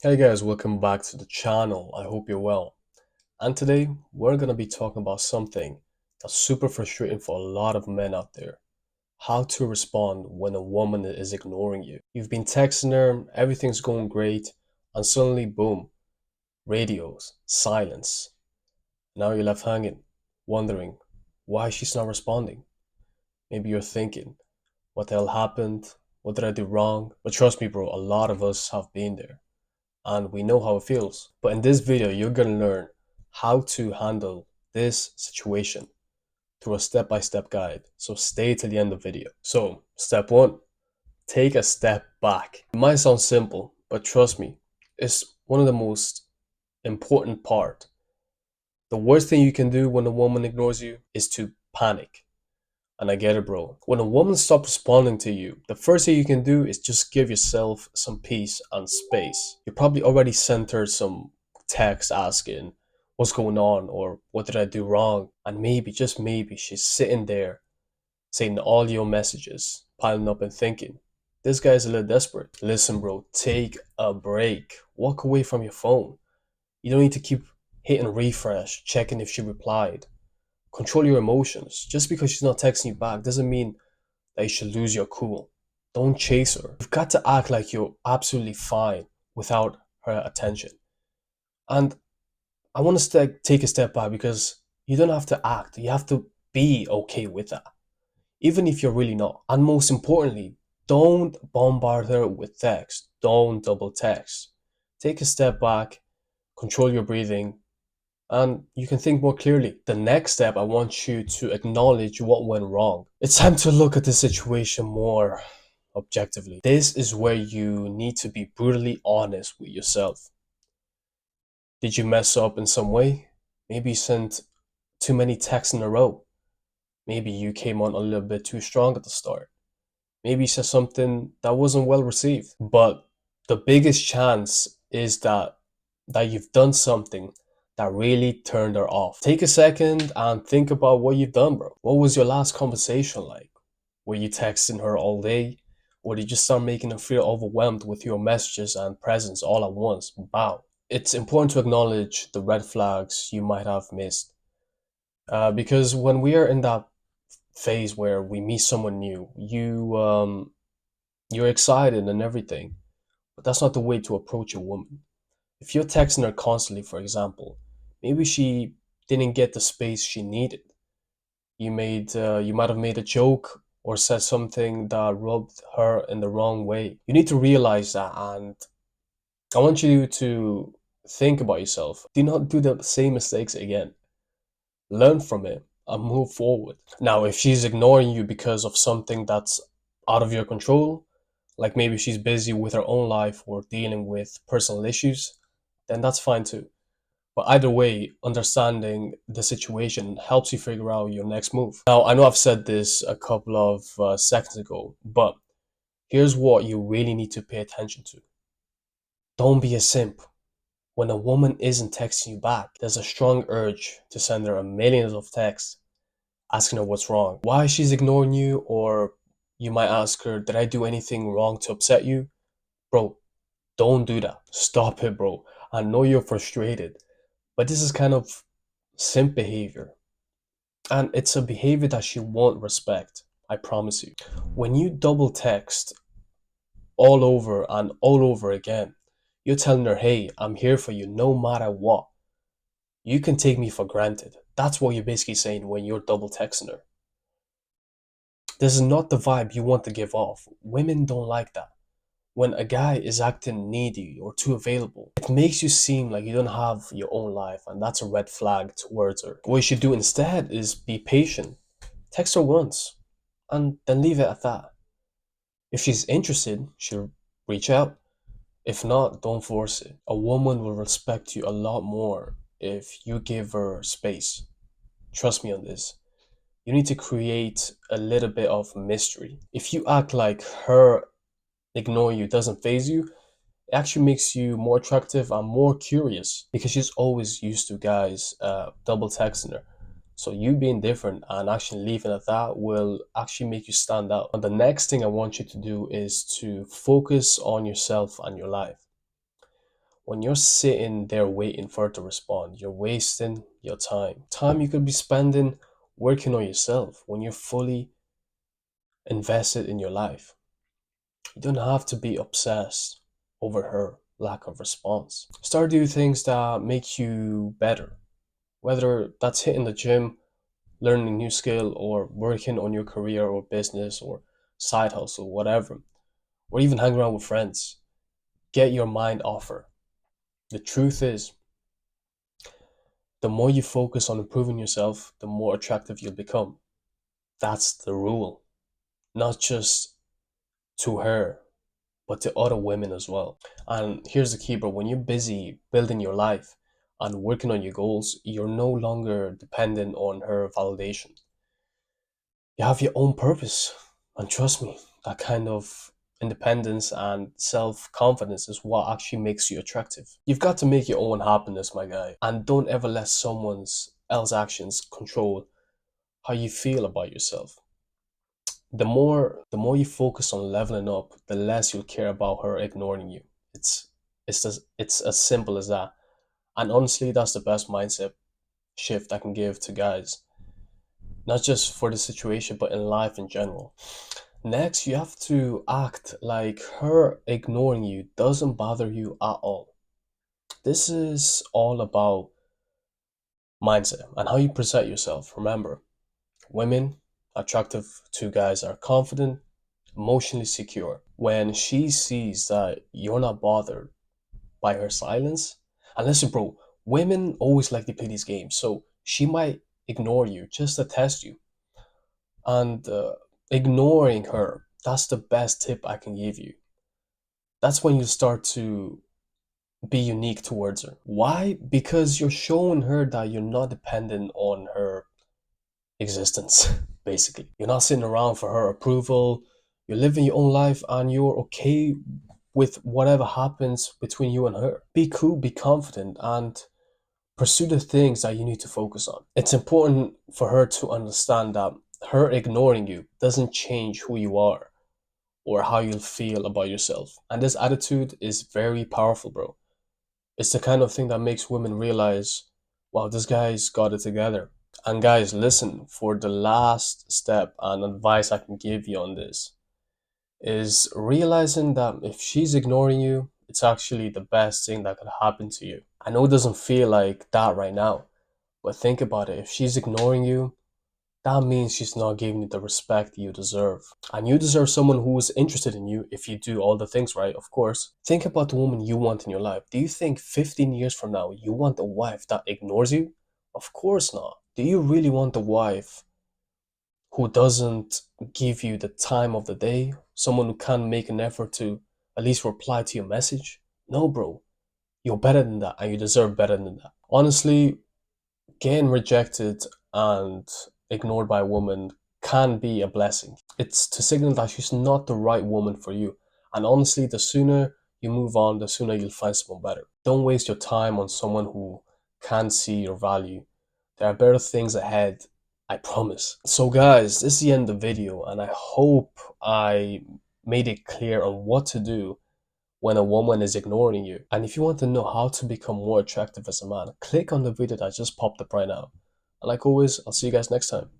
Hey guys, welcome back to the channel. I hope you're well. And today we're going to be talking about something that's super frustrating for a lot of men out there. How to respond when a woman is ignoring you. You've been texting her, everything's going great, and suddenly boom, radios, silence. Now you're left hanging, wondering why she's not responding. Maybe you're thinking, what the hell happened? What did I do wrong? But trust me, bro, a lot of us have been there and we know how it feels. But in this video, you're gonna learn how to handle this situation through a step-by-step guide. So stay till the end of the video. So step one, take a step back. It might sound simple, but trust me, it's one of the most important part. The worst thing you can do when a woman ignores you is to panic. And I get it, bro. When a woman stops responding to you, the first thing you can do is just give yourself some peace and space. You probably already sent her some text asking what's going on or what did I do wrong. And maybe, just maybe, she's sitting there saying all your messages, piling up and thinking, this guy's a little desperate. Listen, bro, take a break. Walk away from your phone. You don't need to keep hitting refresh, checking if she replied. Control your emotions. Just because she's not texting you back doesn't mean that you should lose your cool. Don't chase her. You've got to act like you're absolutely fine without her attention. And I want to take a step back because you don't have to act. You have to be okay with that, even if you're really not. And most importantly, don't bombard her with text. Don't double text. Take a step back, control your breathing, and you can think more clearly. The next step, I want you to acknowledge what went wrong. It's time to look at the situation more objectively. This is where you need to be brutally honest with yourself. Did you mess up in some way? Maybe you sent too many texts in a row. Maybe you came on a little bit too strong at the start. Maybe you said something that wasn't well received. But the biggest chance is that you've done something that really turned her off. Take a second and think about what you've done, bro. What was your last conversation like? Were you texting her all day? Or did you start making her feel overwhelmed with your messages and presence all at once? Wow. It's important to acknowledge the red flags you might have missed. Because when we are in that phase where we meet someone new, you're excited and everything, but that's not the way to approach a woman. If you're texting her constantly, for example, maybe she didn't get the space she needed. You might have made a joke or said something that rubbed her in the wrong way. You need to realize that, and I want you to think about yourself. Do not do the same mistakes again. Learn from it and move forward. Now, if she's ignoring you because of something that's out of your control, like maybe she's busy with her own life or dealing with personal issues, then that's fine too. But either way, understanding the situation helps you figure out your next move. Now, I know I've said this a couple of seconds ago, but here's what you really need to pay attention to. Don't be a simp. When a woman isn't texting you back, there's a strong urge to send her a millions of texts asking her what's wrong, why she's ignoring you, or you might ask her, did I do anything wrong to upset you? Bro, don't do that. Stop it, bro. I know you're frustrated, but this is kind of simp behavior. And it's a behavior that she won't respect. I promise you. When you double text all over and all over again, you're telling her, hey, I'm here for you no matter what. You can take me for granted. That's what you're basically saying when you're double texting her. This is not the vibe you want to give off. Women don't like that. When a guy is acting needy or too available, it makes you seem like you don't have your own life, and that's a red flag towards her. What you should do instead is be patient. Text her once and then leave it at that. If she's interested, she'll reach out. If not, don't force it. A woman will respect you a lot more if you give her space. Trust me on this. You need to create a little bit of mystery. If you act like her ignoring you doesn't phase you, it actually makes you more attractive and more curious because she's always used to guys double texting her. So you being different and actually leaving at that will actually make you stand out. And the next thing I want you to do is to focus on yourself and your life. When you're sitting there waiting for her to respond, you're wasting your time. Time you could be spending working on yourself when you're fully invested in your life. You don't have to be obsessed over her lack of response. Start doing things that make you better, whether that's hitting the gym, learning a new skill, or working on your career or business or side hustle, whatever, or even hang around with friends. Get your mind off her. The truth is, the more you focus on improving yourself, the more attractive you'll become. That's the rule, not just to her, but to other women as well. And here's the key, bro. When you're busy building your life and working on your goals, you're no longer dependent on her validation. You have your own purpose. And trust me, that kind of independence and self-confidence is what actually makes you attractive. You've got to make your own happiness, my guy. And don't ever let someone else's actions control how you feel about yourself. The more you focus on leveling up, the less you'll care about her ignoring you. It's as simple as that. And honestly, that's the best mindset shift I can give to guys, not just for the situation, but in life in general. Next, you have to act like her ignoring you doesn't bother you at all. This is all about mindset and how you present yourself. Remember, women attractive to guys are confident, emotionally secure. When she sees that you're not bothered by her silence, and listen, bro, women always like to play these games, so she might ignore you just to test you. And ignoring her, that's the best tip I can give you. That's when you start to be unique towards her. Why? Because you're showing her that you're not dependent on her existence, basically. You're not sitting around for her approval. You're living your own life and you're okay with whatever happens between you and her. Be cool, be confident, and pursue the things that you need to focus on. It's important for her to understand that her ignoring you doesn't change who you are or how you'll feel about yourself. And this attitude is very powerful, bro. It's the kind of thing that makes women realize, wow, this guy's got it together. And guys, listen, for the last step and advice I can give you on this is realizing that if she's ignoring you, it's actually the best thing that could happen to you. I know it doesn't feel like that right now, but think about it. If she's ignoring you, that means she's not giving you the respect you deserve. And you deserve someone who is interested in you if you do all the things right, of course. Think about the woman you want in your life. Do you think 15 years from now you want a wife that ignores you? Of course not. Do you really want a wife who doesn't give you the time of the day? Someone who can't make an effort to at least reply to your message? No, bro. You're better than that and you deserve better than that. Honestly, getting rejected and ignored by a woman can be a blessing. It's to signal that she's not the right woman for you. And honestly, the sooner you move on, the sooner you'll find someone better. Don't waste your time on someone who can't see your value. There are better things ahead, I promise. So guys, this is the end of the video and I hope I made it clear on what to do when a woman is ignoring you. And if you want to know how to become more attractive as a man, click on the video that just popped up right now. And like always, I'll see you guys next time.